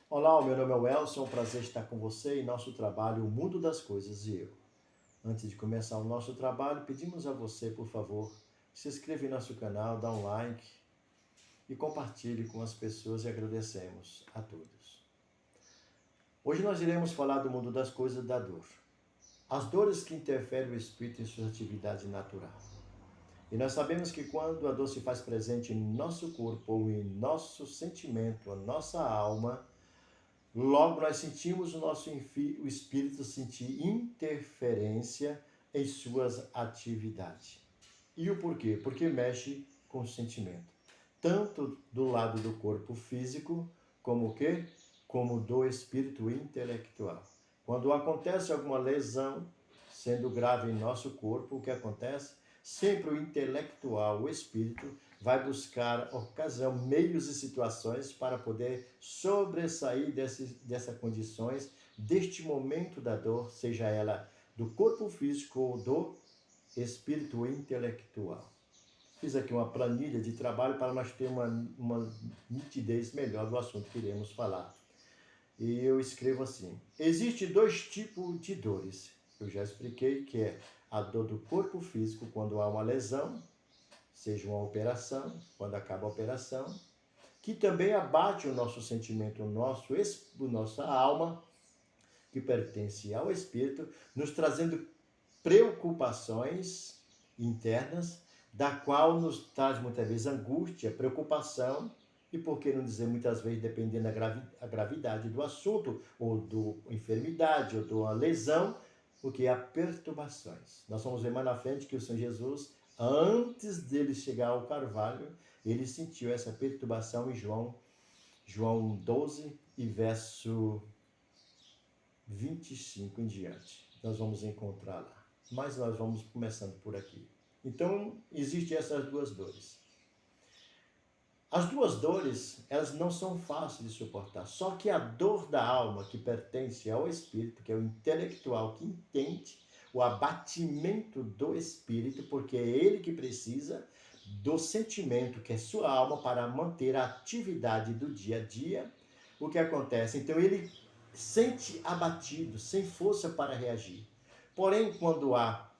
Olá, o meu nome é Welson, é um prazer estar com você em nosso trabalho O Mundo das Coisas e Eu. Antes de começar o nosso trabalho, pedimos a você, por favor, se inscreva em nosso canal, dá um like e compartilhe com as pessoas e agradecemos a todos. Hoje nós iremos falar do mundo das coisas da dor. As dores que interferem o espírito em suas atividades naturais. E nós sabemos que quando a dor se faz presente em nosso corpo ou em nosso sentimento, a nossa alma, logo nós sentimos o espírito sentir interferência em suas atividades. E o porquê? Porque mexe com o sentimento. Tanto do lado do corpo físico, como o quê? Como do espírito intelectual. Quando acontece alguma lesão, sendo grave em nosso corpo, o que acontece? Sempre o intelectual, o espírito, vai buscar ocasião, meios e situações para poder sobressair dessas condições, deste momento da dor, seja ela do corpo físico ou do espírito intelectual. Fiz aqui uma planilha de trabalho para nós ter uma nitidez melhor do assunto que iremos falar. E eu escrevo assim: existe dois tipos de dores. Eu já expliquei que é a dor do corpo físico quando há uma lesão, seja uma operação, quando acaba a operação, que também abate o nosso sentimento, nossa alma, que pertence ao espírito, nos trazendo preocupações internas, da qual nos traz muitas vezes angústia, preocupação e, por que não dizer, muitas vezes, dependendo da gravidade do assunto, ou da enfermidade, ou de uma lesão, o que há perturbações. Nós vamos ver mais na frente que o Senhor Jesus, antes dele chegar ao Carvalho, ele sentiu essa perturbação em João 12 e verso 25 em diante. Nós vamos encontrar lá. Mas nós vamos começando por aqui. Então, existem essas duas dores. As duas dores, elas não são fáceis de suportar. Só que a dor da alma, que pertence ao espírito, que é o intelectual, que entende o abatimento do espírito, porque é ele que precisa do sentimento, que é sua alma, para manter a atividade do dia a dia. O que acontece? Então ele sente abatido, sem força para reagir. Porém, quando há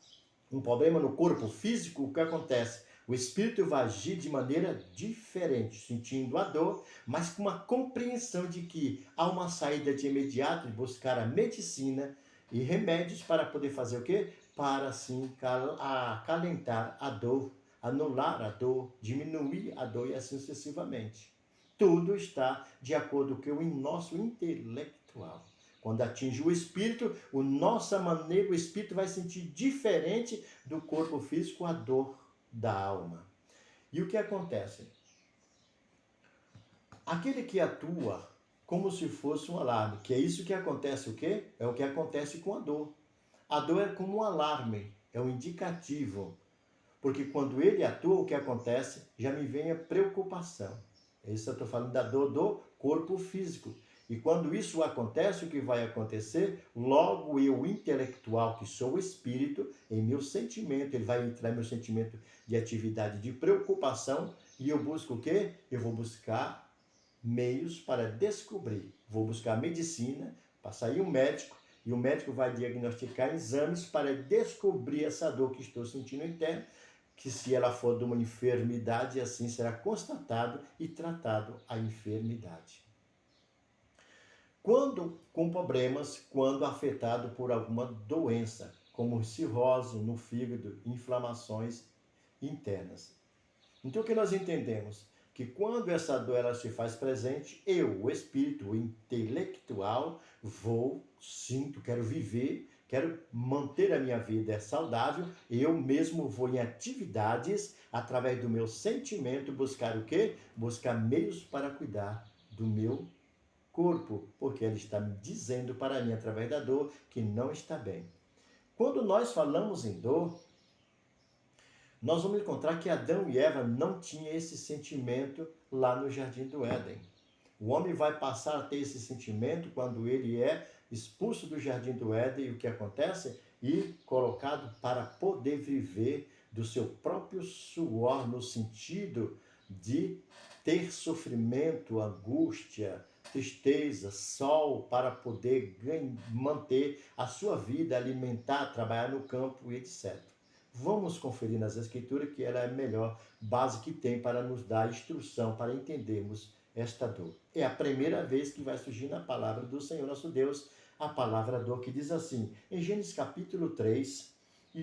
um problema no corpo físico, o que acontece? O espírito vai agir de maneira diferente, sentindo a dor, mas com uma compreensão de que há uma saída de imediato, de buscar a medicina e remédios para poder fazer o quê? Para assim acalentar a dor, anular a dor, diminuir a dor e assim sucessivamente. Tudo está de acordo com o nosso intelectual. Quando atinge o espírito, o espírito vai sentir diferente do corpo físico a dor da alma. E o que acontece? Aquele que atua como se fosse um alarme, que é isso que acontece, o quê? É o que acontece com a dor. A dor é como um alarme, é um indicativo. Porque quando ele atua, o que acontece? Já me vem a preocupação. Isso eu estou falando da dor do corpo físico. E quando isso acontece, o que vai acontecer? Logo eu, intelectual, que sou o espírito, em meu sentimento, ele vai entrar em meu sentimento de atividade de preocupação, e eu busco o quê? Eu vou buscar meios para descobrir. Vou buscar medicina, passar aí um médico, e o médico vai diagnosticar exames para descobrir essa dor que estou sentindo interna, que se ela for de uma enfermidade, assim será constatado e tratado a enfermidade. Quando com problemas, quando afetado por alguma doença, como cirrose no fígado, inflamações internas. Então o que nós entendemos? Que quando essa dor ela se faz presente, eu, o espírito, o intelectual, sinto, quero viver, quero manter a minha vida saudável, eu mesmo vou em atividades, através do meu sentimento, buscar o quê? Buscar meios para cuidar do meu corpo, porque ele está me dizendo para mim, através da dor, que não está bem. Quando nós falamos em dor, nós vamos encontrar que Adão e Eva não tinham esse sentimento lá no Jardim do Éden. O homem vai passar a ter esse sentimento quando ele é expulso do Jardim do Éden, e o que acontece? E colocado para poder viver do seu próprio suor, no sentido de ter sofrimento, angústia, tristeza, sol, para poder manter a sua vida, alimentar, trabalhar no campo e etc. Vamos conferir nas Escrituras que ela é a melhor base que tem para nos dar instrução, para entendermos esta dor. É a primeira vez que vai surgir na palavra do Senhor nosso Deus a palavra dor, que diz assim, em Gênesis capítulo 3, e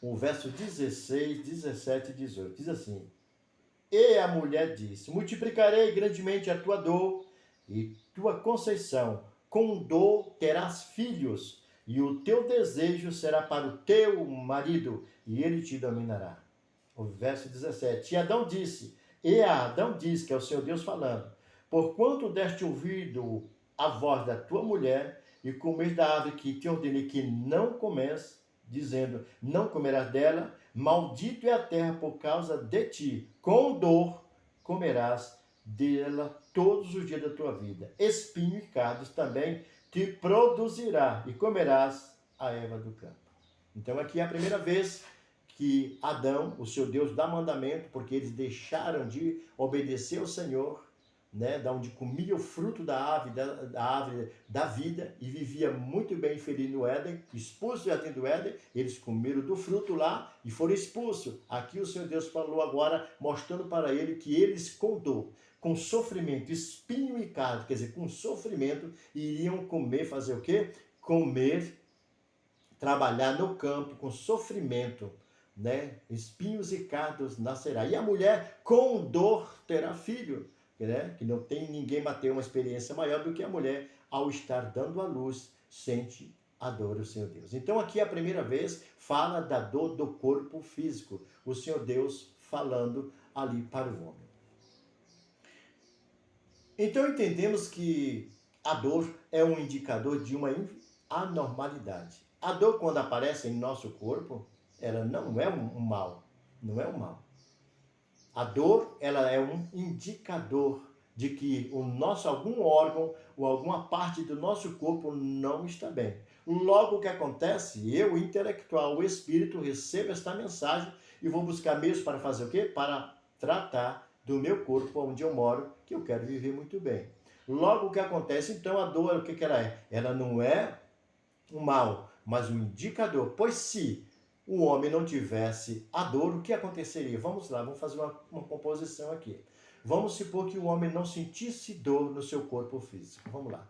o verso 16, 17 e 18, diz assim, e a mulher disse, multiplicarei grandemente a tua dor e tua conceição, com dor terás filhos, e o teu desejo será para o teu marido, e ele te dominará. O verso 17, e Adão disse, que é o Senhor Deus falando, porquanto deste ouvido a voz da tua mulher, e comes da árvore que te ordenei que não comes, dizendo, não comerás dela, maldito é a terra por causa de ti, com dor comerás dela todos os dias da tua vida. Espinho e cardos também te produzirá, e comerás a erva do campo. Então aqui é a primeira vez que Adão, o seu Deus, dá mandamento, porque eles deixaram de obedecer ao Senhor, né, da onde comia o fruto da árvore da vida e vivia muito bem feliz no Éden, expulso do jardim do Éden, eles comeram do fruto lá e foram expulsos. Aqui o Senhor Deus falou agora, mostrando para ele que eles com dor, com sofrimento, espinho e carne, quer dizer, com sofrimento, iriam comer, fazer o quê? Comer, trabalhar no campo com sofrimento, né? Espinhos e cardos nascerá. E a mulher com dor terá filho. Né? Que não tem ninguém bater uma experiência maior do que a mulher, ao estar dando à luz, sente a dor do Senhor Deus. Então aqui a primeira vez fala da dor do corpo físico, o Senhor Deus falando ali para o homem. Então entendemos que a dor é um indicador de uma anormalidade. A dor, quando aparece em nosso corpo, ela não é um mal, não é um mal. A dor, ela é um indicador de que algum órgão ou alguma parte do nosso corpo não está bem. Logo, o que acontece? Eu, o intelectual, o espírito, recebo esta mensagem e vou buscar meios para fazer o quê? Para tratar do meu corpo, onde eu moro, que eu quero viver muito bem. Logo, o que acontece? Então, a dor, o que ela é? Ela não é um mal, mas um indicador. Pois se o homem não tivesse a dor, o que aconteceria? Vamos lá, vamos fazer uma composição aqui. Vamos supor que o homem não sentisse dor no seu corpo físico. Vamos lá.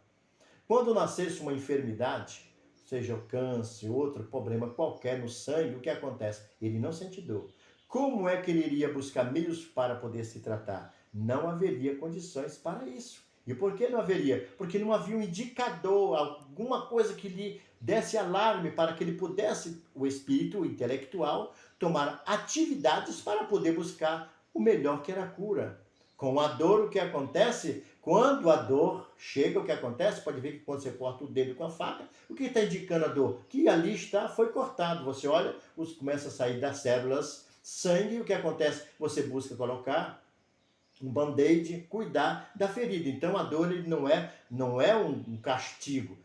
Quando nascesse uma enfermidade, seja o câncer, outro problema qualquer no sangue, o que acontece? Ele não sente dor. Como é que ele iria buscar meios para poder se tratar? Não haveria condições para isso. E por que não haveria? Porque não havia um indicador, alguma coisa que lhe desse alarme para que ele pudesse, o espírito intelectual, tomar atividades para poder buscar o melhor, que era a cura. Com a dor, o que acontece? Quando a dor chega, o que acontece? Pode ver que quando você corta o dedo com a faca, o que está indicando a dor? Que ali foi cortado. Você olha, começa a sair das células sangue, o que acontece? Você busca colocar um band-aid, cuidar da ferida. Então a dor ele não é um castigo.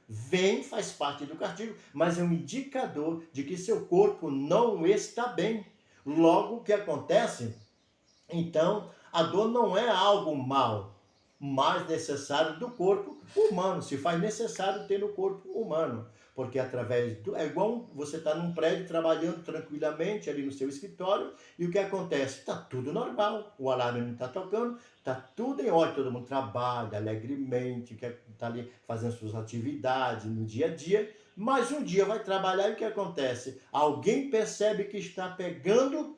Faz parte do castigo, mas é um indicador de que seu corpo não está bem. Logo, o que acontece? Então, a dor não é algo mal, mas necessário do corpo humano. Se faz necessário ter no corpo humano. Porque é igual você estar num prédio trabalhando tranquilamente ali no seu escritório e o que acontece? Está tudo normal, o alarme não está tocando, está tudo em ordem, todo mundo trabalha alegremente, está ali fazendo suas atividades no dia a dia, mas um dia vai trabalhar e o que acontece? Alguém percebe que está pegando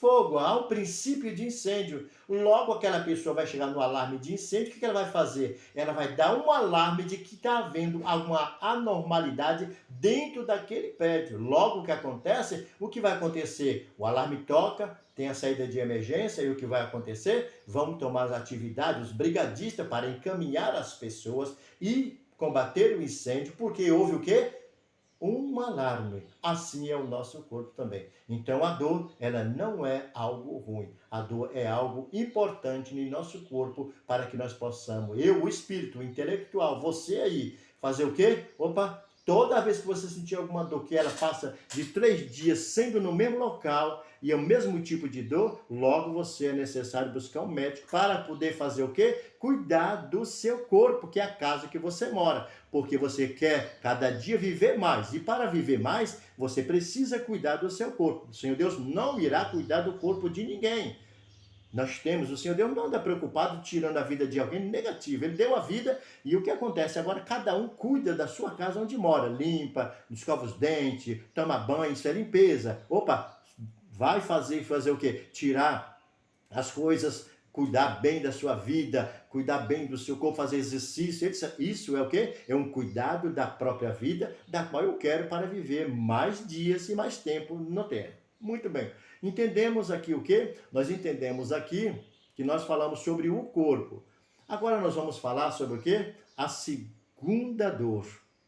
fogo, há um princípio de incêndio. Logo aquela pessoa vai chegar no alarme de incêndio, o que ela vai fazer? Ela vai dar um alarme de que está havendo alguma anormalidade dentro daquele prédio. Logo o que acontece? O que vai acontecer? O alarme toca, tem a saída de emergência e o que vai acontecer? Vão tomar as atividades, os brigadistas, para encaminhar as pessoas e combater o incêndio, porque houve o quê? Um alarme. Assim é o nosso corpo também. Então a dor, ela não é algo ruim. A dor é algo importante no nosso corpo para que nós possamos, eu, o espírito, o intelectual, você aí, fazer o quê? Toda vez que você sentir alguma dor, que ela passa de 3 dias sendo no mesmo local e é o mesmo tipo de dor, logo você é necessário buscar um médico para poder fazer o quê? Cuidar do seu corpo, que é a casa que você mora. Porque você quer cada dia viver mais. E para viver mais, você precisa cuidar do seu corpo. O Senhor Deus não irá cuidar do corpo de ninguém. O Senhor Deus não anda preocupado tirando a vida de alguém negativo. Ele deu a vida e o que acontece? Agora cada um cuida da sua casa onde mora. Limpa, escova os dentes, toma banho, isso é limpeza. Opa, vai fazer o quê? Tirar as coisas, cuidar bem da sua vida, cuidar bem do seu corpo, fazer exercício. Isso é o quê? É um cuidado da própria vida, da qual eu quero para viver mais dias e mais tempo no terra. Muito bem. Entendemos aqui o quê? Nós entendemos aqui que nós falamos sobre o corpo. Agora nós vamos falar sobre o quê? A segunda dor,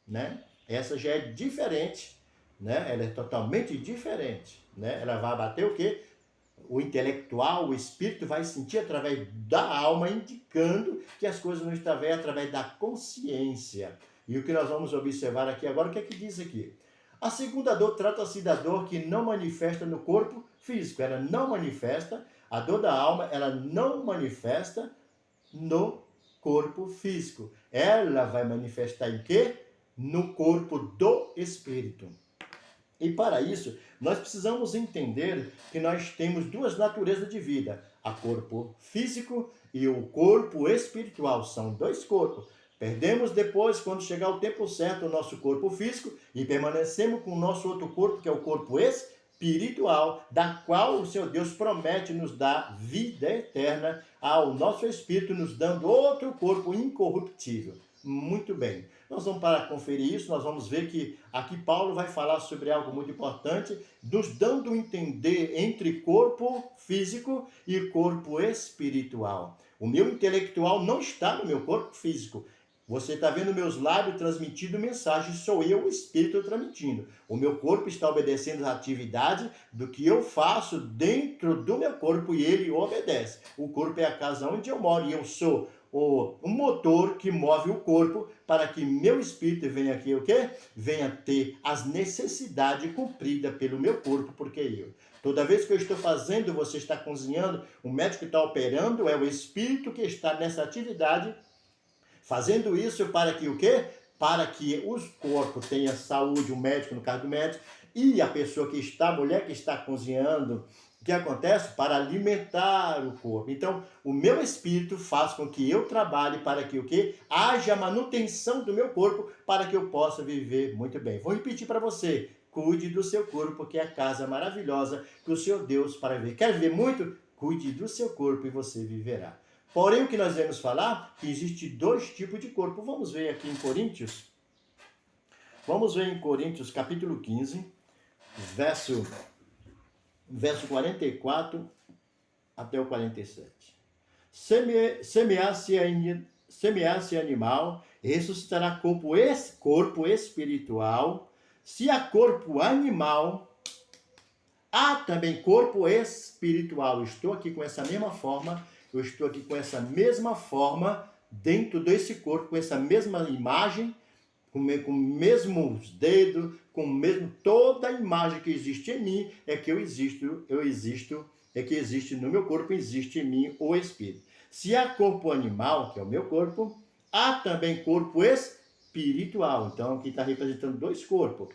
né? Essa já é diferente, né? Ela é totalmente diferente, né? Ela vai abater o quê? O intelectual, o espírito vai sentir através da alma, indicando que as coisas não estão bem através da consciência. E o que nós vamos observar aqui agora, o que é que diz aqui? A segunda dor trata-se da dor que não manifesta no corpo físico. Ela não manifesta, a dor da alma, ela não manifesta no corpo físico. Ela vai manifestar em quê? No corpo do espírito. E para isso, nós precisamos entender que nós temos duas naturezas de vida. A corpo físico e o corpo espiritual. São dois corpos. Perdemos depois, quando chegar o tempo certo, o nosso corpo físico e permanecemos com o nosso outro corpo, que é o corpo espiritual, da qual o Senhor Deus promete nos dar vida eterna ao nosso espírito, nos dando outro corpo incorruptível. Muito bem. Nós vamos para conferir isso, nós vamos ver que aqui Paulo vai falar sobre algo muito importante, nos dando a entender entre corpo físico e corpo espiritual. O meu intelectual não está no meu corpo físico. Você está vendo meus lábios transmitindo mensagem, sou eu, o Espírito, transmitindo. O meu corpo está obedecendo a atividade do que eu faço dentro do meu corpo e ele obedece. O corpo é a casa onde eu moro e eu sou o motor que move o corpo para que meu espírito venha aqui, o quê? Venha ter as necessidades cumpridas pelo meu corpo, porque eu. Toda vez que eu estou fazendo, você está cozinhando, o médico que está operando é o espírito que está nessa atividade, fazendo isso para que o quê? Para que o corpo tenha saúde, o médico, no caso do médico, e a pessoa que está, a mulher que está cozinhando, o que acontece? Para alimentar o corpo. Então, o meu espírito faz com que eu trabalhe para que o quê? Haja manutenção do meu corpo para que eu possa viver muito bem. Vou repetir para você. Cuide do seu corpo, que é a casa maravilhosa que o Senhor Deus para viver. Quer viver muito? Cuide do seu corpo e você viverá. Porém, o que nós vamos falar? Que existe dois tipos de corpo. Vamos ver aqui em Coríntios. Vamos ver em Coríntios, capítulo 15, verso 44 até o 47. Semear-se animal, ressuscitará corpo espiritual. Se há corpo animal, há também corpo espiritual. Eu estou aqui com essa mesma forma dentro desse corpo, com essa mesma imagem, com mesmos dedos, com mesmo toda a imagem que existe em mim, é que eu existo, é que existe no meu corpo, existe em mim o Espírito. Se há corpo animal, que é o meu corpo, há também corpo espiritual. Então, aqui está representando dois corpos.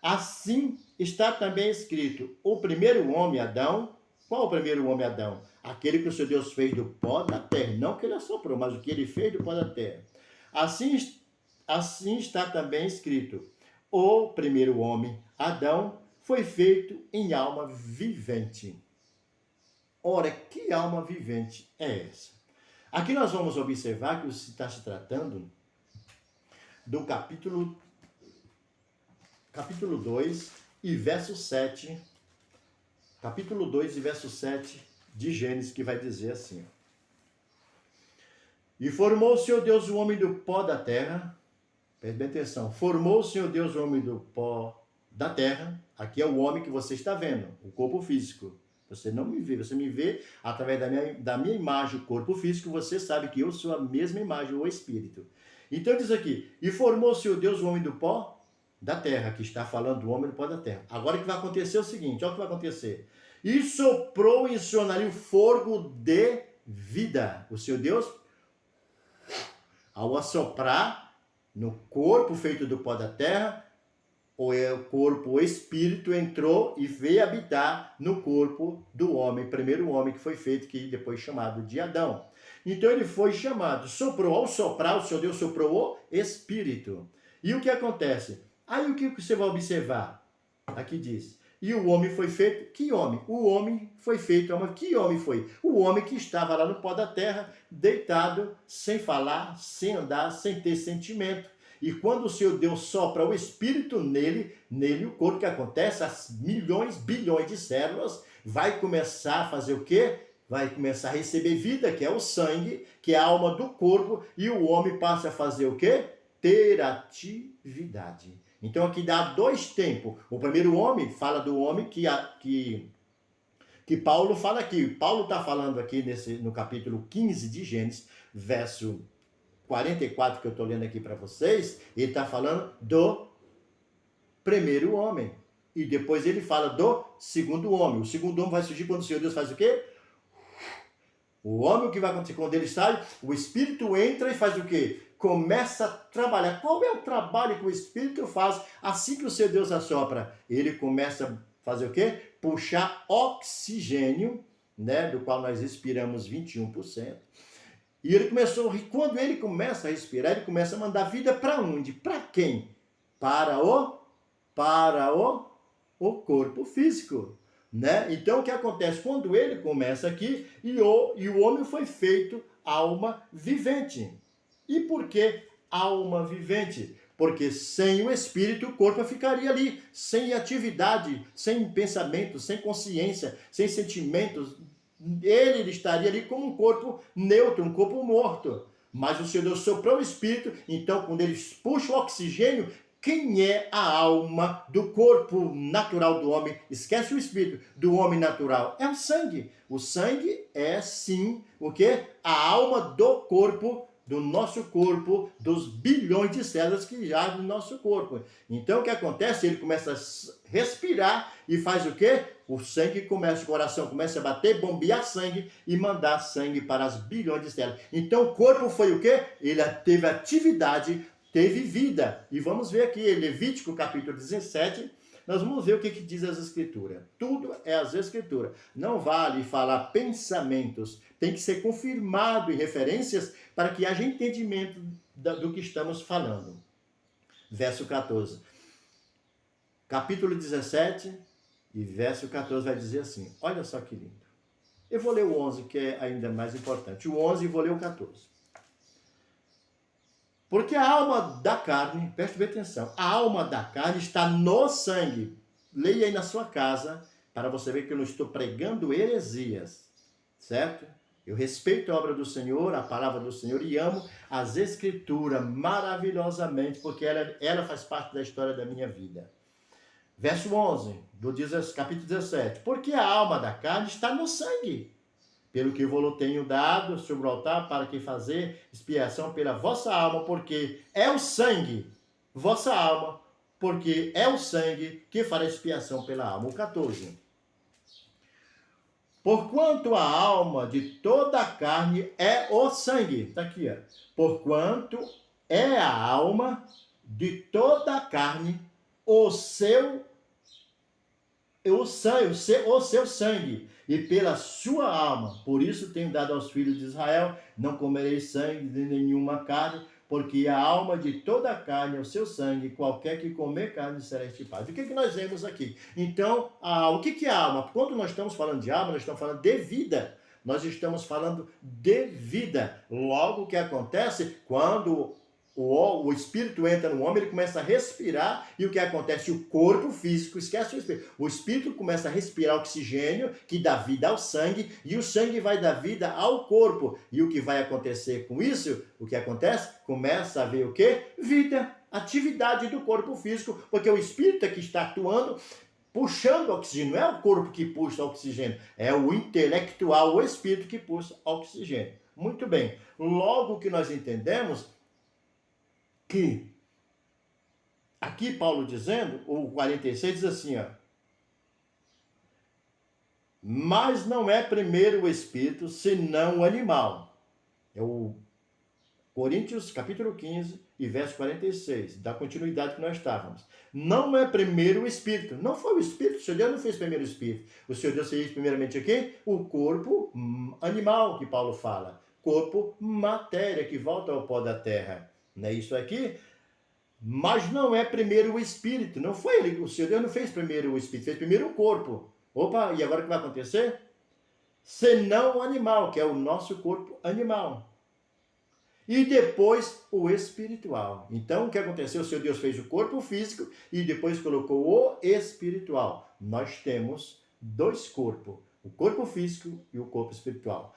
Assim está também escrito, o primeiro homem, Adão. Qual o primeiro homem, Adão? Aquele que o Senhor Deus fez do pó da terra, não que ele assoprou, mas o que ele fez do pó da terra. Assim está também escrito, o primeiro homem, Adão, foi feito em alma vivente. Ora, que alma vivente é essa? Aqui nós vamos observar que está se tratando do capítulo 2 e verso 7. Capítulo 2 e verso 7 de Gênesis, que vai dizer assim. E formou o Senhor Deus o homem do pó da terra. Preste bem atenção. Formou o Senhor Deus o homem do pó da terra. Aqui é o homem que você está vendo, o corpo físico. Você não me vê, você me vê através da minha imagem, o corpo físico. Você sabe que eu sou a mesma imagem, o espírito. Então diz aqui, e formou o Senhor Deus o homem do pó da terra, que está falando do homem no pó da terra. Agora o que vai acontecer é o seguinte, olha o que vai acontecer. E soprou em seu nariz fogo de vida. O seu Deus, ao assoprar no corpo feito do pó da terra, o corpo, o espírito entrou e veio habitar no corpo do homem, primeiro homem que foi feito, que depois chamado de Adão. Então ele foi chamado, soprou, ao soprar, o seu Deus soprou o espírito. E o que acontece? Aí o que você vai observar? Aqui diz, e o homem foi feito, que homem? O homem foi feito, que homem foi? O homem que estava lá no pó da terra, deitado, sem falar, sem andar, sem ter sentimento. E quando o seu Deus sopra o espírito nele o corpo, que acontece, as milhões, bilhões de células, vai começar a fazer o quê? Vai começar a receber vida, que é o sangue, que é a alma do corpo, e o homem passa a fazer o quê? Ter atividade. Então aqui dá dois tempos. O primeiro homem fala do homem que Paulo fala aqui. Paulo está falando aqui no capítulo 15 de Gênesis, verso 44, que eu estou lendo aqui para vocês. Ele está falando do primeiro homem. E depois ele fala do segundo homem. O segundo homem vai surgir quando o Senhor Deus faz o quê? O homem, o que vai acontecer quando ele sai? O Espírito entra e faz o quê? Começa a trabalhar. Qual é o trabalho que o Espírito faz assim que o seu Deus assopra? Ele começa a fazer o quê? Puxar oxigênio, né, do qual nós respiramos 21%. E ele quando ele começa a respirar, ele começa a mandar vida para onde? Para quem? Para o corpo físico. Né? Então o que acontece? Quando ele começa aqui, e o homem foi feito alma vivente. E por que alma vivente? Porque sem o espírito o corpo ficaria ali, sem atividade, sem pensamento, sem consciência, sem sentimentos. Ele estaria ali como um corpo neutro, um corpo morto. Mas o Senhor Deus soprou o espírito, então quando ele puxa o oxigênio, quem é a alma do corpo natural do homem? Esquece o espírito do homem natural. É o sangue. O sangue é, sim, o quê? A alma do corpo, do nosso corpo, dos bilhões de células que já no nosso corpo. Então, o que acontece? Ele começa a respirar e faz o quê? O sangue começa, o coração começa a bater, bombear sangue e mandar sangue para as bilhões de células. Então, o corpo foi o quê? Ele teve atividade, teve vida. E vamos ver aqui, Levítico capítulo 17, nós vamos ver o que diz as Escrituras. Tudo é as Escrituras. Não vale falar pensamentos, tem que ser confirmado em referências para que haja entendimento do que estamos falando. Verso 14. Capítulo 17 e verso 14 vai dizer assim, olha só que lindo. Eu vou ler o 11, que é ainda mais importante. O 11 e vou ler o 14. Porque a alma da carne, preste bem atenção, a alma da carne está no sangue. Leia aí na sua casa, para você ver que eu não estou pregando heresias, certo? Eu respeito a obra do Senhor, a palavra do Senhor, e amo as Escrituras maravilhosamente, porque ela faz parte da história da minha vida. Verso 11, capítulo 17. Porque a alma da carne está no sangue. Pelo que vos tenho dado sobre o altar, para que fazer expiação pela vossa alma, porque é o sangue, vossa alma, porque é o sangue que fará expiação pela alma. O 14. Porquanto a alma de toda a carne é o sangue. Está aqui, ó. Porquanto é a alma de toda a carne o seu sangue, e pela sua alma. Por isso tenho dado aos filhos de Israel, não comereis sangue de nenhuma carne, porque a alma de toda a carne é o seu sangue, qualquer que comer carne será estipado. O que nós vemos aqui? Então, o que é a alma? Quando nós estamos falando de alma, nós estamos falando de vida. Nós estamos falando de vida. Logo, o que acontece? Quando o espírito entra no homem, ele começa a respirar, e o que acontece? O corpo físico, esquece o espírito. O espírito começa a respirar oxigênio, que dá vida ao sangue, e o sangue vai dar vida ao corpo. E o que vai acontecer com isso? O que acontece? Começa a haver o quê? Vida, atividade do corpo físico, porque o espírito é que está atuando, puxando oxigênio. Não é o corpo que puxa oxigênio, é o intelectual, o espírito que puxa oxigênio. Muito bem. Logo que nós entendemos que Aqui Paulo dizendo, o 46 diz assim, ó. Mas não é primeiro o espírito, senão o animal. É o Coríntios, capítulo 15 e verso 46, da continuidade que nós estávamos. Não é primeiro o espírito. Não foi o espírito, o Senhor Deus não fez primeiro o espírito. O Senhor Deus fez primeiramente aqui o corpo animal, que Paulo fala. Corpo matéria, que volta ao pó da terra. Não é isso aqui? Mas não é primeiro o espírito. Não foi ele, o Senhor Deus não fez primeiro o espírito, fez primeiro o corpo. Opa, e agora o que vai acontecer? Senão o animal, que é o nosso corpo animal. E depois o espiritual. Então, o que aconteceu? O Senhor Deus fez o corpo físico e depois colocou o espiritual. Nós temos dois corpos, o corpo físico e o corpo espiritual.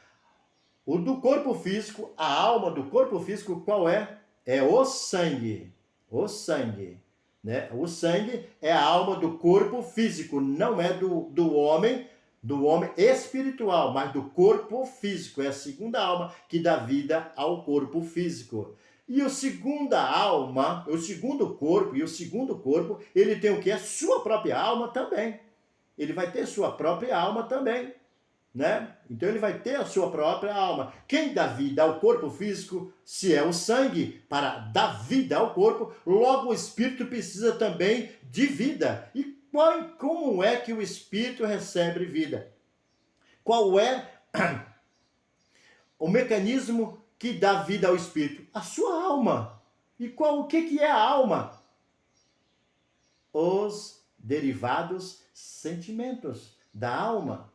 O do corpo físico, a alma do corpo físico, qual é? É o sangue. O sangue. Né? O sangue é a alma do corpo físico, não é do homem espiritual, mas do corpo físico. É a segunda alma que dá vida ao corpo físico. E o segunda alma, o segundo corpo, ele tem o que? A sua própria alma também. Ele vai ter sua própria alma também. Né? Então ele vai ter a sua própria alma. Quem dá vida ao corpo físico, se é o sangue, para dar vida ao corpo, logo o espírito precisa também de vida. E como é que o espírito recebe vida? Qual é o mecanismo que dá vida ao espírito? A sua alma. E o que é a alma? Os derivados sentimentos da alma.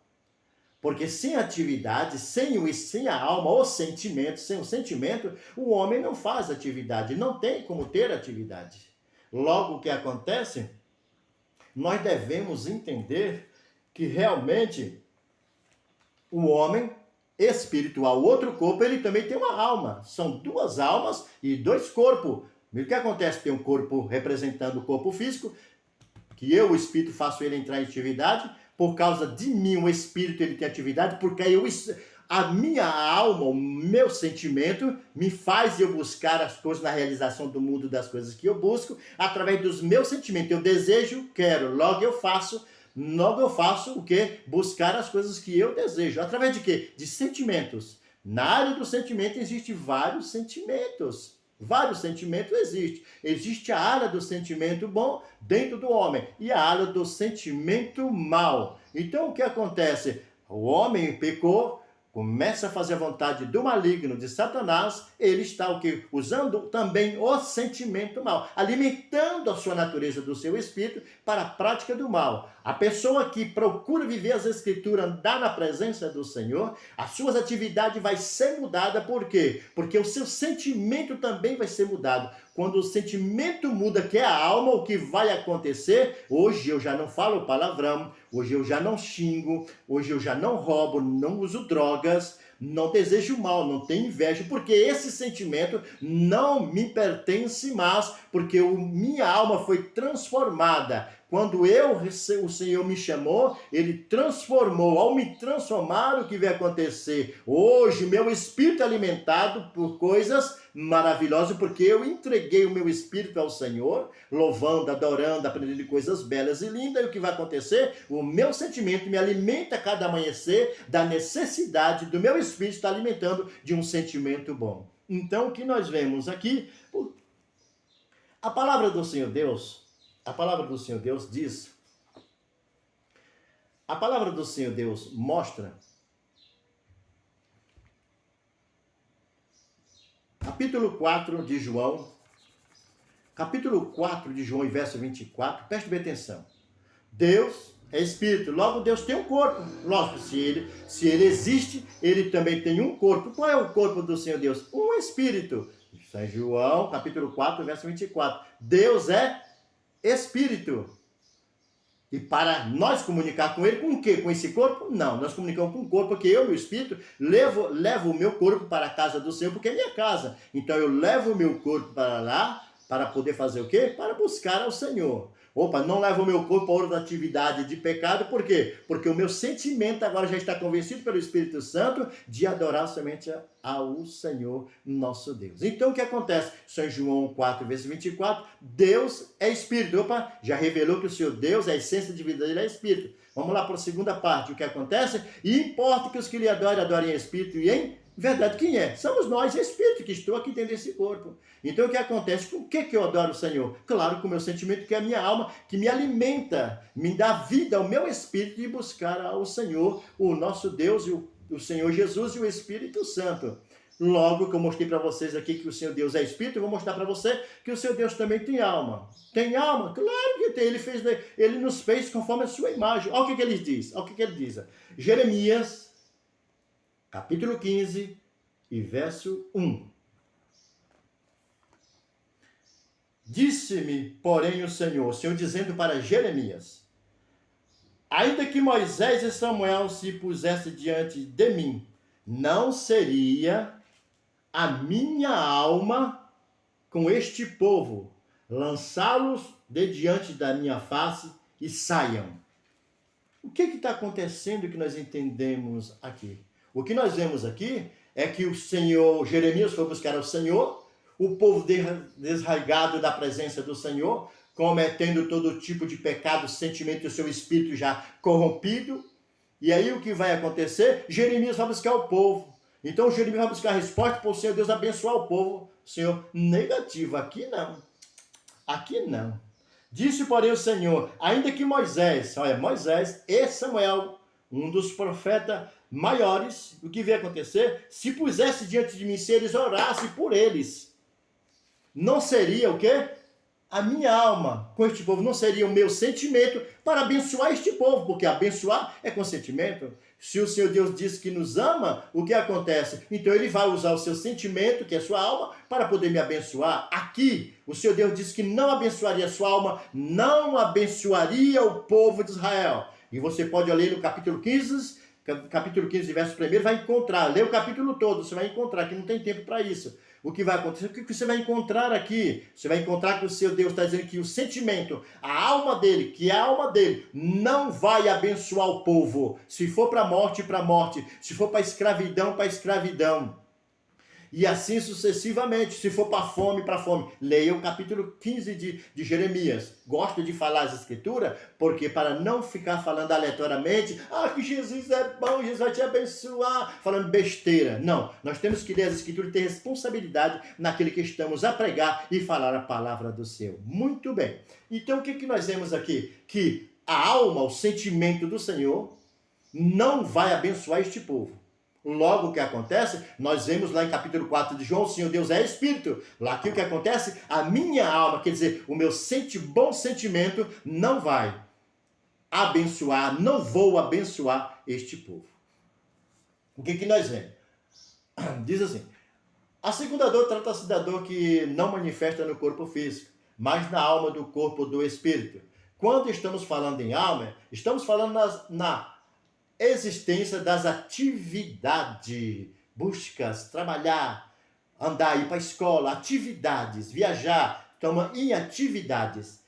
Porque sem atividade, sem a alma, o sentimento, sem o sentimento, o homem não faz atividade, não tem como ter atividade. Logo, o que acontece? Nós devemos entender que realmente o homem espiritual, o outro corpo, ele também tem uma alma. São duas almas e dois corpos. E o que acontece? Tem um corpo representando o corpo físico, que eu, o espírito, faço ele entrar em atividade. Por causa de mim, o espírito ele tem atividade, porque a minha alma, o meu sentimento, me faz eu buscar as coisas na realização do mundo das coisas que eu busco, através dos meus sentimentos. Eu desejo, quero, logo eu faço o quê? Buscar as coisas que eu desejo. Através de quê? De sentimentos. Na área do sentimento existem vários sentimentos. Vários sentimentos existem. Existe a área do sentimento bom dentro do homem e a área do sentimento mal. Então o que acontece? O homem pecou, começa a fazer a vontade do maligno, de Satanás, ele está o quê? Usando também o sentimento mal, alimentando a sua natureza do seu espírito para a prática do mal. A pessoa que procura viver as escrituras, andar na presença do Senhor, as suas atividades vai ser mudada, por quê? Porque o seu sentimento também vai ser mudado. Quando o sentimento muda, que é a alma, o que vai acontecer? Hoje eu já não falo palavrão, hoje eu já não xingo, hoje eu já não roubo, não uso drogas, não desejo mal, não tenho inveja, porque esse sentimento não me pertence mais, porque minha alma foi transformada. Quando o Senhor me chamou, Ele transformou. Ao me transformar, o que vai acontecer? Hoje, meu espírito é alimentado por coisas maravilhosas, porque eu entreguei o meu espírito ao Senhor, louvando, adorando, aprendendo coisas belas e lindas. E o que vai acontecer? O meu sentimento me alimenta a cada amanhecer da necessidade do meu espírito estar alimentando de um sentimento bom. Então, o que nós vemos aqui? A palavra do Senhor Deus diz, a palavra do Senhor Deus mostra, capítulo 4 de João, e verso 24, preste bem atenção. Deus é espírito, logo Deus tem um corpo. Lógico, se ele existe, ele também tem um corpo. Qual é o corpo do Senhor Deus? Um espírito. São João, capítulo 4, verso 24. Deus é espírito. E para nós comunicar com ele, com o quê? Com esse corpo? Não, nós comunicamos com o corpo, porque eu, meu espírito, levo o meu corpo para a casa do Senhor, porque é minha casa. Então eu levo o meu corpo para lá, para poder fazer o quê? Para buscar ao Senhor. Opa, não levo o meu corpo a outra atividade de pecado, por quê? Porque o meu sentimento agora já está convencido pelo Espírito Santo de adorar somente ao Senhor nosso Deus. Então o que acontece? São João 4, verso 24, Deus é Espírito. Opa, já revelou que o seu Deus, a essência de vida dele é Espírito. Vamos lá para a segunda parte. O que acontece? E importa que os que lhe adorem, adorem em Espírito e em verdade. Quem é? Somos nós, Espírito, que estou aqui dentro desse corpo. Então o que acontece? Com o que eu adoro o Senhor? Claro, com o meu sentimento, que é a minha alma, que me alimenta, me dá vida ao meu espírito de buscar ao Senhor, o nosso Deus, e o Senhor Jesus e o Espírito Santo. Logo que eu mostrei para vocês aqui que o Senhor Deus é Espírito, eu vou mostrar para você que o seu Deus também tem alma. Tem alma? Claro que tem. Ele nos fez conforme a sua imagem. Olha o que ele diz. Olha o que ele diz. Jeremias, capítulo 15 e verso 1. Disse-me, porém, o Senhor dizendo para Jeremias, ainda que Moisés e Samuel se pusessem diante de mim, não seria a minha alma com este povo, lançá-los de diante da minha face e saiam. O que está acontecendo que nós entendemos aqui? O que nós vemos aqui é que o Senhor, Jeremias foi buscar o Senhor, o povo desraigado da presença do Senhor, cometendo todo tipo de pecado, sentimento e o seu espírito já corrompido. E aí o que vai acontecer? Jeremias vai buscar o povo. Então Jeremias vai buscar a resposta para o Senhor Deus abençoar o povo. Senhor, negativo, aqui não. Aqui não. Disse, porém, o Senhor, ainda que Moisés e Samuel, um dos profetas maiores, o que vai acontecer? Se pusesse diante de mim, se eles orassem por eles, não seria o quê? A minha alma com este povo, não seria o meu sentimento para abençoar este povo, porque abençoar é com sentimento. Se o Senhor Deus diz que nos ama, o que acontece? Então ele vai usar o seu sentimento, que é a sua alma, para poder me abençoar. Aqui, o Senhor Deus disse que não abençoaria a sua alma, não abençoaria o povo de Israel. E você pode ler no capítulo 15, verso 1, vai encontrar, lê o capítulo todo, você vai encontrar, que não tem tempo para isso. O que vai acontecer? O que você vai encontrar aqui? Você vai encontrar que o seu Deus está dizendo que o sentimento, a alma dele, que é a alma dele, não vai abençoar o povo. Se for para a morte, para a morte. Se for para a escravidão, para a escravidão. E assim sucessivamente, se for para fome, para fome. Leia o capítulo 15 de Jeremias. Gosto de falar as escrituras, porque para não ficar falando aleatoriamente, que Jesus é bom, Jesus vai te abençoar, falando besteira. Não, nós temos que ler as escrituras e ter responsabilidade naquele que estamos a pregar e falar a palavra do Senhor. Muito bem. Então o que nós vemos aqui? Que a alma, o sentimento do Senhor, não vai abençoar este povo. Logo, o que acontece? Nós vemos lá em capítulo 4 de João, o Senhor Deus é Espírito. Lá aqui o que acontece? A minha alma, quer dizer, o meu bom sentimento não vai abençoar, não vou abençoar este povo. O que nós vemos? Diz assim, a segunda dor trata-se da dor que não manifesta no corpo físico, mas na alma do corpo do Espírito. Quando estamos falando em alma, estamos falando na existência das atividades, buscas, trabalhar, andar, ir para a escola, atividades, viajar, estamos em atividades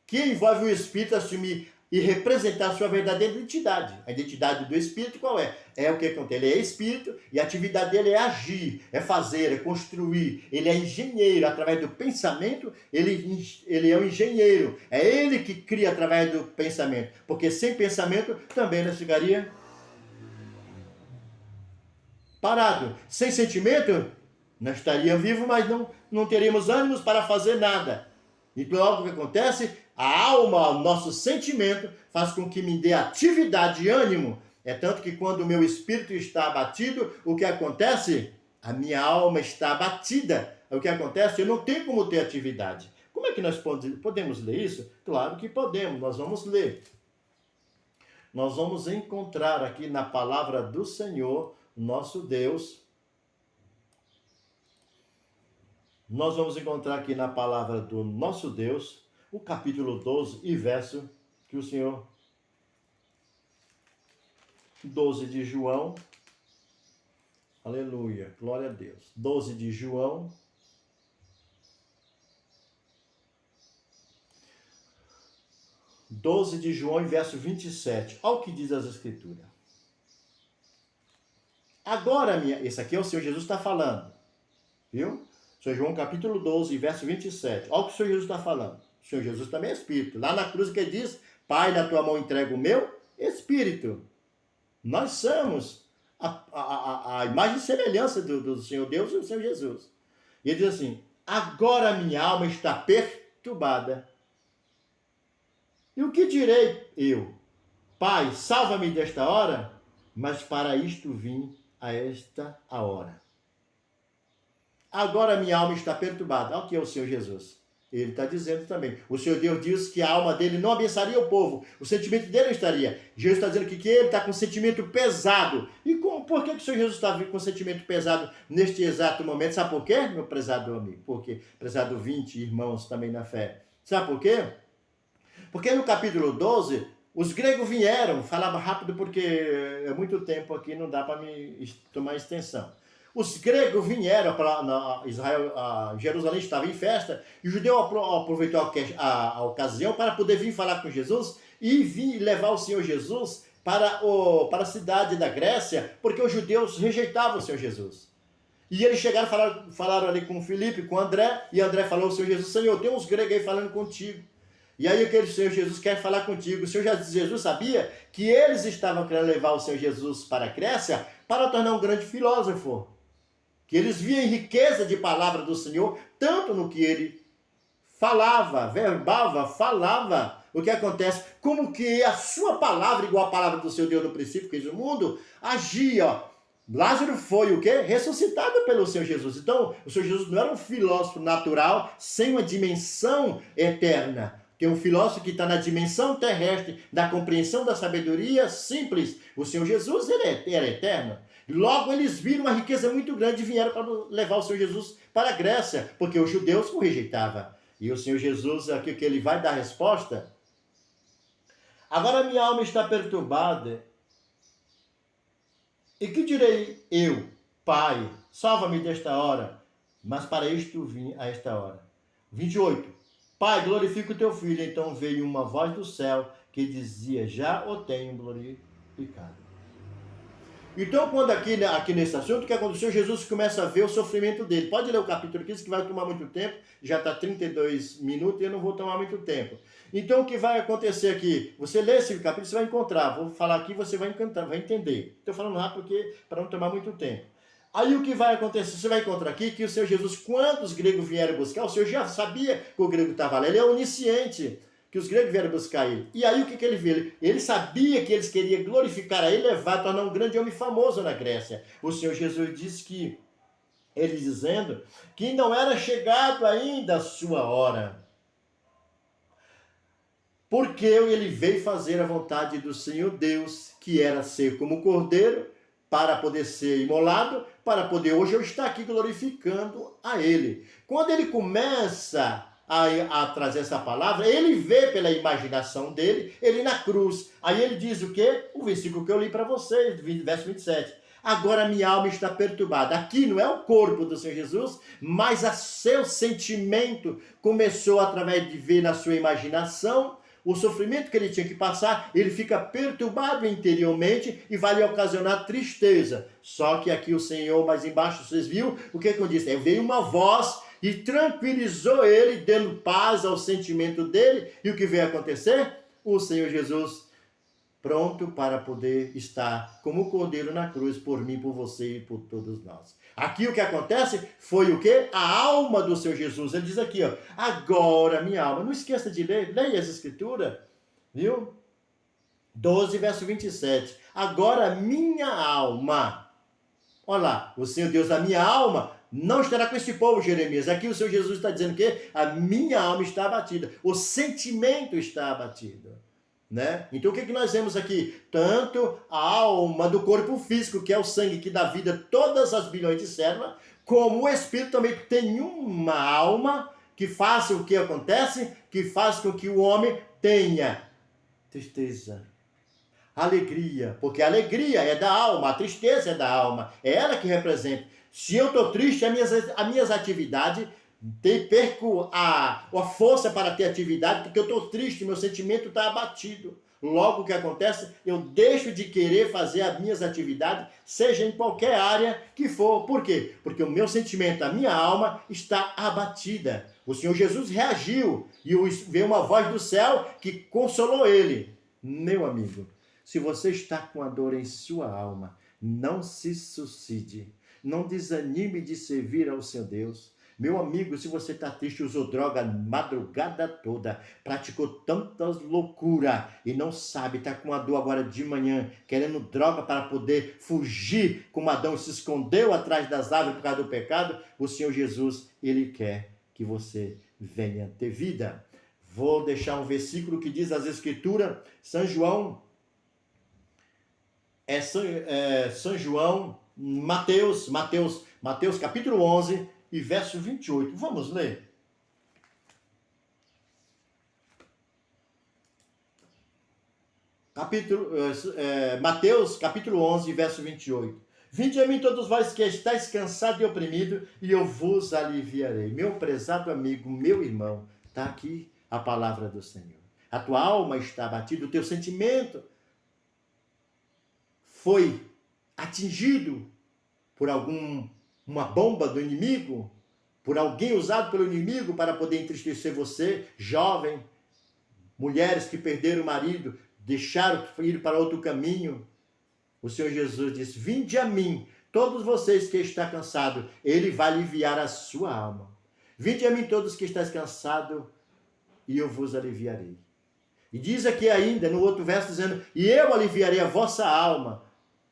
que envolve o Espírito assumir e representar a sua verdadeira identidade. A identidade do Espírito qual é? É o que acontece? Ele é Espírito e a atividade dele é agir, é fazer, é construir. Ele é engenheiro através do pensamento, ele é um engenheiro. É ele que cria através do pensamento. Porque sem pensamento também não ficaria parado. Sem sentimento, nós estaríamos vivos, mas não teríamos ânimos para fazer nada. Então, algo que acontece, a alma, o nosso sentimento, faz com que me dê atividade e ânimo. É tanto que quando o meu espírito está abatido, o que acontece? A minha alma está abatida. O que acontece? Eu não tenho como ter atividade. Como é que nós podemos ler isso? Claro que podemos, nós vamos ler. Nós vamos encontrar aqui na palavra do Senhor, nosso Deus. Nós vamos encontrar aqui na palavra do nosso Deus, o capítulo 12 e verso que o Senhor... 12 de João. Aleluia, glória a Deus. 12 de João. 12 de João, verso 27. Olha o que diz as Escrituras. Agora, esse aqui é o Senhor Jesus está falando. Viu? São João capítulo 12, verso 27. Olha o que o Senhor Jesus está falando. O Senhor Jesus também é Espírito. Lá na cruz que ele diz, Pai, na tua mão entrego o meu Espírito. Nós somos a imagem e semelhança do Senhor Deus e do Senhor Jesus. E ele diz assim, agora minha alma está perturbada. E o que direi eu? Pai, salva-me desta hora, mas para isto vim a esta hora. Agora minha alma está perturbada. Olha o que é o Senhor Jesus. Ele está dizendo também. O Senhor Deus diz que a alma dele não abençaria o povo. O sentimento dele não estaria. Jesus está dizendo que ele está com um sentimento pesado. E por que o Senhor Jesus está com um sentimento pesado neste exato momento? Sabe por quê, meu prezado amigo? Porque, prezado 20 irmãos também na fé. Sabe por quê? Porque no capítulo 12, os gregos vieram. Falava rápido porque é muito tempo aqui, não dá para me tomar extensão. Os gregos vieram para Israel, Jerusalém estava em festa, e o judeu aproveitou a ocasião para poder vir falar com Jesus e vir levar o Senhor Jesus para a cidade da Grécia, porque os judeus rejeitavam o Senhor Jesus. E eles chegaram, falaram ali com Filipe, com André, e André falou ao Senhor Jesus, Senhor, tem uns gregos aí falando contigo. E aí aquele Senhor Jesus quer falar contigo. O Senhor Jesus sabia que eles estavam querendo levar o Senhor Jesus para a Grécia para tornar um grande filósofo. Que eles viam riqueza de palavra do Senhor, tanto no que ele falava, falava. O que acontece? Como que a sua palavra, igual a palavra do Senhor Deus no princípio, que fez o mundo, agia. Lázaro foi o quê? Ressuscitado pelo Senhor Jesus. Então, o Senhor Jesus não era um filósofo natural, sem uma dimensão eterna. Tem um filósofo que está na dimensão terrestre, da compreensão da sabedoria simples. O Senhor Jesus, ele era eterno. Logo, eles viram uma riqueza muito grande e vieram para levar o Senhor Jesus para a Grécia, porque os judeus o rejeitavam. E o Senhor Jesus, aqui que ele vai dar a resposta. Agora minha alma está perturbada. E que direi eu, Pai, salva-me desta hora, mas para isto vim a esta hora. 28. Pai, glorifica o teu filho. Então veio uma voz do céu que dizia, já o tenho glorificado. Então, quando aqui nesse assunto, o que aconteceu? Jesus começa a ver o sofrimento dele. Pode ler o capítulo 15, que vai tomar muito tempo. Já está 32 minutos e eu não vou tomar muito tempo. Então, o que vai acontecer aqui? Você lê esse capítulo, você vai encontrar. Vou falar aqui, você vai entender. Estou falando rápido para não tomar muito tempo. Aí o que vai acontecer? Você vai encontrar aqui que o Senhor Jesus, quantos gregos vieram buscar? O Senhor já sabia que o grego estava lá. Ele é onisciente, que os gregos vieram buscar ele. E aí o que ele viu? Ele sabia que eles queriam glorificar a ele, levar, tornar um grande homem famoso na Grécia. O Senhor Jesus disse que, ele dizendo, que não era chegado ainda a sua hora. Porque ele veio fazer a vontade do Senhor Deus, que era ser como o cordeiro, para poder ser imolado, para poder hoje eu estar aqui glorificando a ele. Quando ele começa a trazer essa palavra, ele vê pela imaginação dele, ele na cruz. Aí ele diz o quê? O versículo que eu li para vocês, verso 27. Agora minha alma está perturbada. Aqui não é o corpo do Senhor Jesus, mas a seu sentimento começou através de ver na sua imaginação o sofrimento que ele tinha que passar, ele fica perturbado interiormente e vai lhe ocasionar tristeza. Só que aqui o Senhor, mais embaixo, vocês viram o que eu disse? Veio uma voz e tranquilizou ele, dando paz ao sentimento dele. E o que veio acontecer? O Senhor Jesus pronto para poder estar como cordeiro na cruz por mim, por você e por todos nós. Aqui o que acontece foi o quê? A alma do Senhor Jesus. Ele diz aqui, ó, agora minha alma. Não esqueça de ler, leia essa escritura, viu? 12, verso 27. Agora minha alma. Olha lá, o Senhor Deus da minha alma não estará com esse povo, Jeremias. Aqui o Senhor Jesus está dizendo que a minha alma está abatida. O sentimento está abatido. Né? Então o que nós vemos aqui? Tanto a alma do corpo físico, que é o sangue que dá vida a todas as bilhões de células, como o espírito também tem uma alma que faz o que acontece, que faz com que o homem tenha tristeza, alegria, porque a alegria é da alma, a tristeza é da alma, é ela que representa. Se eu estou triste, as minhas atividades perco a força para ter atividade, porque eu estou triste, meu sentimento está abatido. Logo, o que acontece? Eu deixo de querer fazer as minhas atividades, seja em qualquer área que for. Por quê? Porque o meu sentimento, a minha alma está abatida. O Senhor Jesus reagiu e veio uma voz do céu que consolou ele. Meu amigo, se você está com a dor em sua alma, não se suicide. Não desanime de servir ao seu Deus. Meu amigo, se você está triste, usou droga a madrugada toda, praticou tantas loucuras e não sabe, está com uma dor agora de manhã, querendo droga para poder fugir, como Adão se escondeu atrás das árvores por causa do pecado, o Senhor Jesus, ele quer que você venha ter vida. Vou deixar um versículo que diz as Escrituras, São João, São João, Mateus capítulo 11 e verso 28. Vamos ler? Mateus capítulo 11, verso 28. Vinde a mim todos vós que estáis cansados e oprimidos, e eu vos aliviarei. Meu prezado amigo, meu irmão, está aqui a palavra do Senhor. A tua alma está abatida, o teu sentimento foi atingido por uma bomba do inimigo, por alguém usado pelo inimigo para poder entristecer você, jovem, mulheres que perderam o marido, deixaram ir para outro caminho. O Senhor Jesus disse: vinde a mim, todos vocês que estão cansados, ele vai aliviar a sua alma. Vinde a mim todos que estáis cansados, e eu vos aliviarei. E diz aqui ainda, no outro verso, dizendo: e eu aliviarei a vossa alma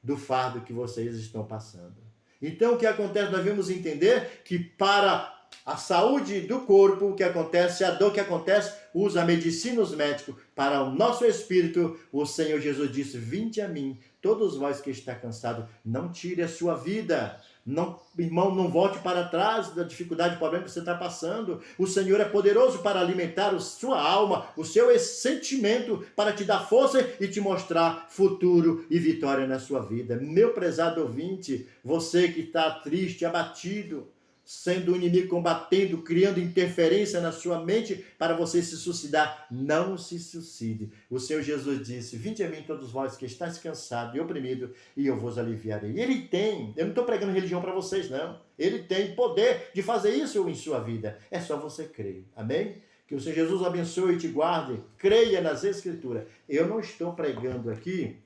do fardo que vocês estão passando. Então, o que acontece? Nós vamos entender que para a saúde do corpo, o que acontece, a dor que acontece, usa a medicina, os médicos. Para o nosso espírito, o Senhor Jesus disse: vinde a mim, todos vós que está cansado, não tire a sua vida. Não, irmão, não volte para trás da dificuldade, do problema que você está passando. O Senhor é poderoso para alimentar a sua alma, o seu sentimento, para te dar força e te mostrar futuro e vitória na sua vida. Meu prezado ouvinte, você que está triste, abatido, sendo o inimigo combatendo, criando interferência na sua mente para você se suicidar, não se suicide. O Senhor Jesus disse: vinde a mim todos vós que estáis cansados e oprimidos, e eu vos aliviarei. Ele tem, eu não estou pregando religião para vocês não, ele tem poder de fazer isso em sua vida, é só você crer, amém? Que o Senhor Jesus abençoe e te guarde, creia nas Escrituras. Eu não estou pregando aqui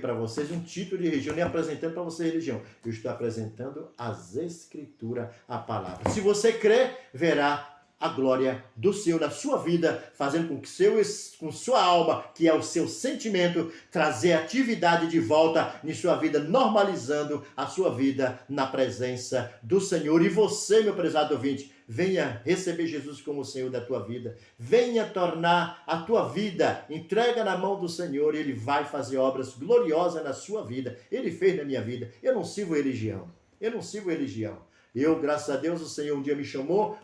para vocês um título de religião, nem apresentando para vocês religião. Eu estou apresentando as Escrituras, a palavra. Se você crê, verá a glória do Senhor na sua vida, fazendo com que com sua alma, que é o seu sentimento, trazer atividade de volta em sua vida, normalizando a sua vida na presença do Senhor. E você, meu prezado ouvinte, venha receber Jesus como o Senhor da tua vida. Venha tornar a tua vida, entrega na mão do Senhor, e Ele vai fazer obras gloriosas na sua vida. Ele fez na minha vida. Eu não sirvo religião. Eu, graças a Deus, o Senhor um dia me chamou,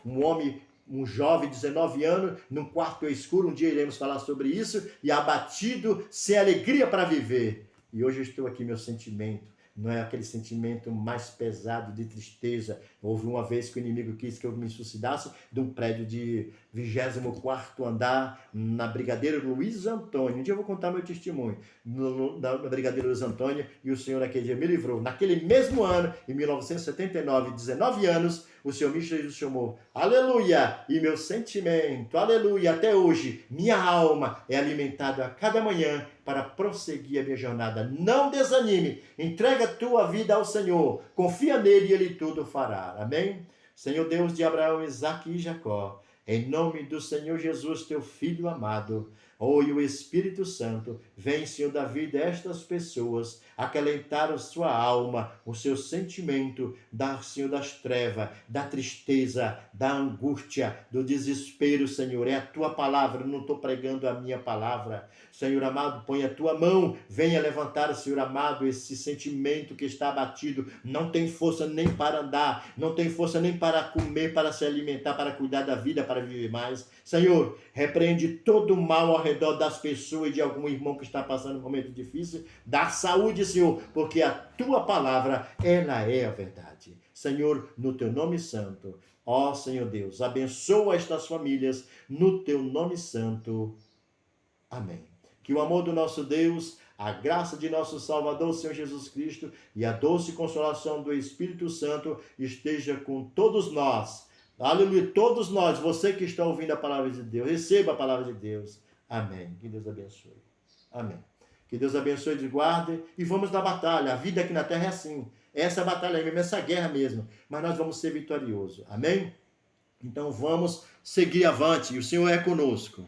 um jovem de 19 anos, num quarto escuro, um dia iremos falar sobre isso, e abatido, sem alegria para viver. E hoje eu estou aqui, meu sentimento não é aquele sentimento mais pesado de tristeza. Houve uma vez que o inimigo quis que eu me suicidasse de um prédio de 24º andar na Brigadeiro Luiz Antônio. Um dia eu vou contar meu testemunho na Brigadeiro Luiz Antônio, e o Senhor naquele dia me livrou. Naquele mesmo ano, em 1979, 19 anos, o Senhor me chamou. Aleluia! E meu sentimento, aleluia, até hoje, minha alma é alimentada a cada manhã para prosseguir a minha jornada. Não desanime, entrega a tua vida ao Senhor, confia nele e Ele tudo fará. Amém? Senhor Deus de Abraão, Isaque e Jacó, em nome do Senhor Jesus, teu Filho amado, e o Espírito Santo, vem, Senhor da vida, estas pessoas, acalentar a sua alma, o seu sentimento, Senhor, das trevas, da tristeza, da angústia, do desespero, Senhor. É a tua palavra, eu não estou pregando a minha palavra. Senhor amado, põe a tua mão, venha levantar, Senhor amado, esse sentimento que está abatido. Não tem força nem para andar, não tem força nem para comer, para se alimentar, para cuidar da vida, para viver mais. Senhor, repreende todo o mal ao redor das pessoas e de algum irmão que está passando um momento difícil. Dá saúde, Senhor, porque a tua palavra, ela é a verdade. Senhor, no teu nome santo. Ó Senhor Deus, abençoa estas famílias no teu nome santo. Amém. Que o amor do nosso Deus, a graça de nosso Salvador, Senhor Jesus Cristo, e a doce consolação do Espírito Santo esteja com todos nós. Aleluia, todos nós, você que está ouvindo a palavra de Deus, receba a palavra de Deus. Amém. Que Deus abençoe. Amém. Que Deus abençoe e te guarde. E vamos na batalha. A vida aqui na terra é assim. Essa batalha aí mesmo, essa guerra mesmo. Mas nós vamos ser vitoriosos. Amém? Então vamos seguir avante. E o Senhor é conosco.